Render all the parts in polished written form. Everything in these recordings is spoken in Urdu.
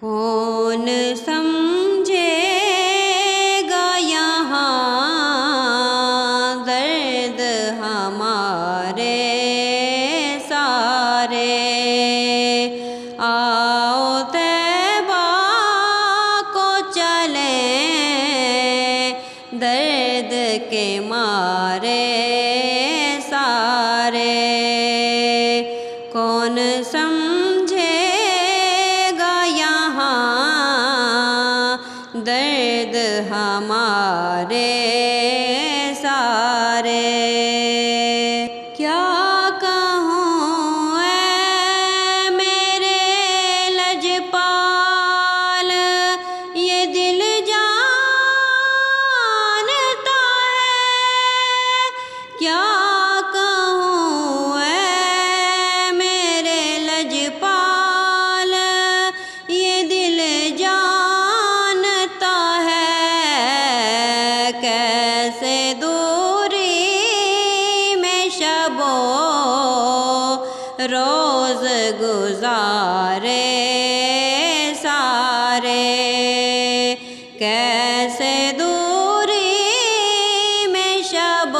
کون سمجھے گا یہاں درد ہمارے سارے، آؤ طیبہ کو چلیں درد کے مارے سارے، کون سمجھے گا یہاں درد ہمارے سارے۔ کیا کہوں اے میرے لجپال، یہ دل جانتا ہے، کیا کہوں اے میرے لجپال، یہ دل جانتا ہے، کیسے دوری میں شب و روز گزارے سارے، کیسے دوری میں شب و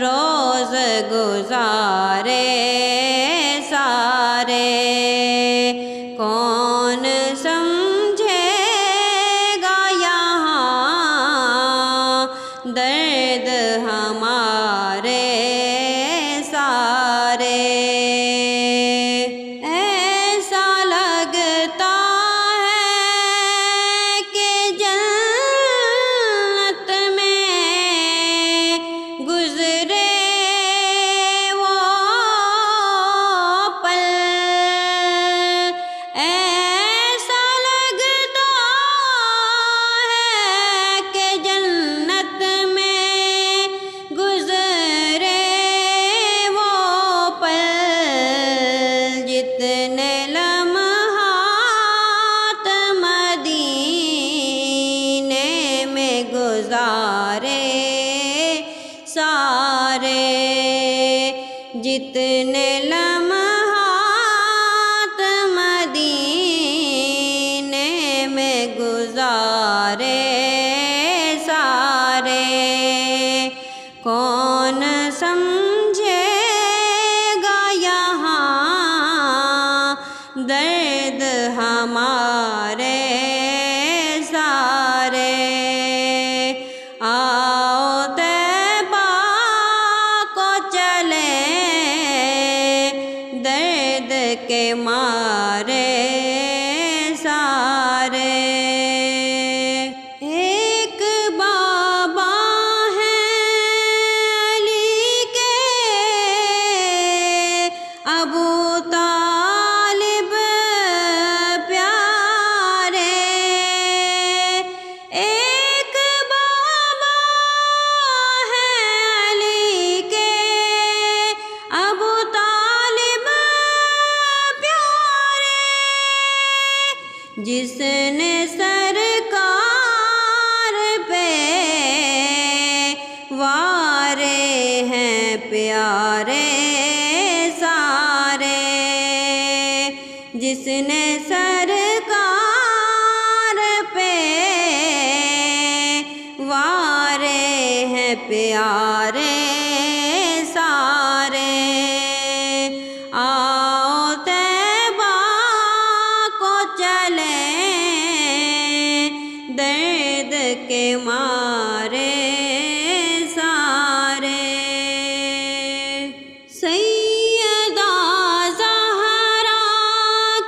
روز گزارے سارے، کون سمجھے گا یہاں درد ہمارے سارے۔ ایسا لگتا ہے کہ جنت میں گزرے وہ پل، ایسا لگتا ہے کہ جنت میں گزرے وہ پل، جتنے لمحات مدینے میں گزارے سارے، جتنے لمحات مدینے میں گزارے سارے، کون سمجھے گا یہاں درد ہمارے سارے، آؤ طیبہ کو چلیں درد کے مارے سارے۔ ایک بابا ہیں علی کے ابو طالب پیارے، ایک بابا ہیں علی کے ابو طالب پیارے، جس نے سرکار پہ وارے ہیں پیارے سارے، جس نے سرکار پہ وارے ہیں پیارے سارے، آؤ طیبہ کو چلیں درد کے مارے سارے۔ سیدہ زہرا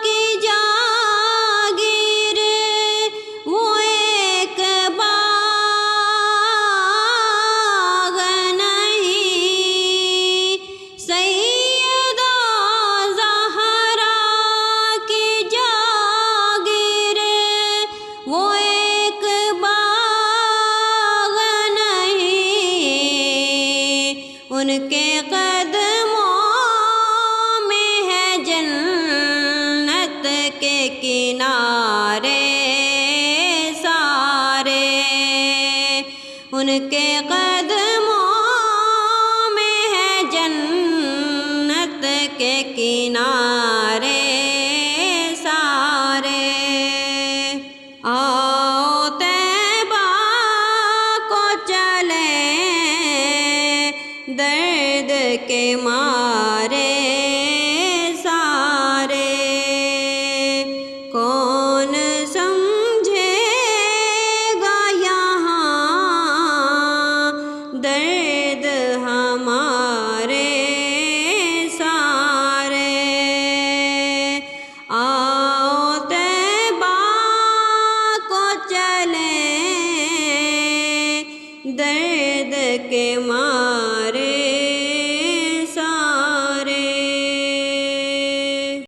کی جاگیر وہ ایک باغ نہیں، سیدہ زہرا کی جاگیر وہ ایک باغ نہیں، ان کے قدموں میں ہے جنت کے کنارے سارے، ان کے قدموں میں ہے جنت کے کنارے سارے۔ کے مارے سارے، کون سمجھے گا یہاں درد ہمارے سارے۔ آؤ طیبہ کو چلیں درد کے مارے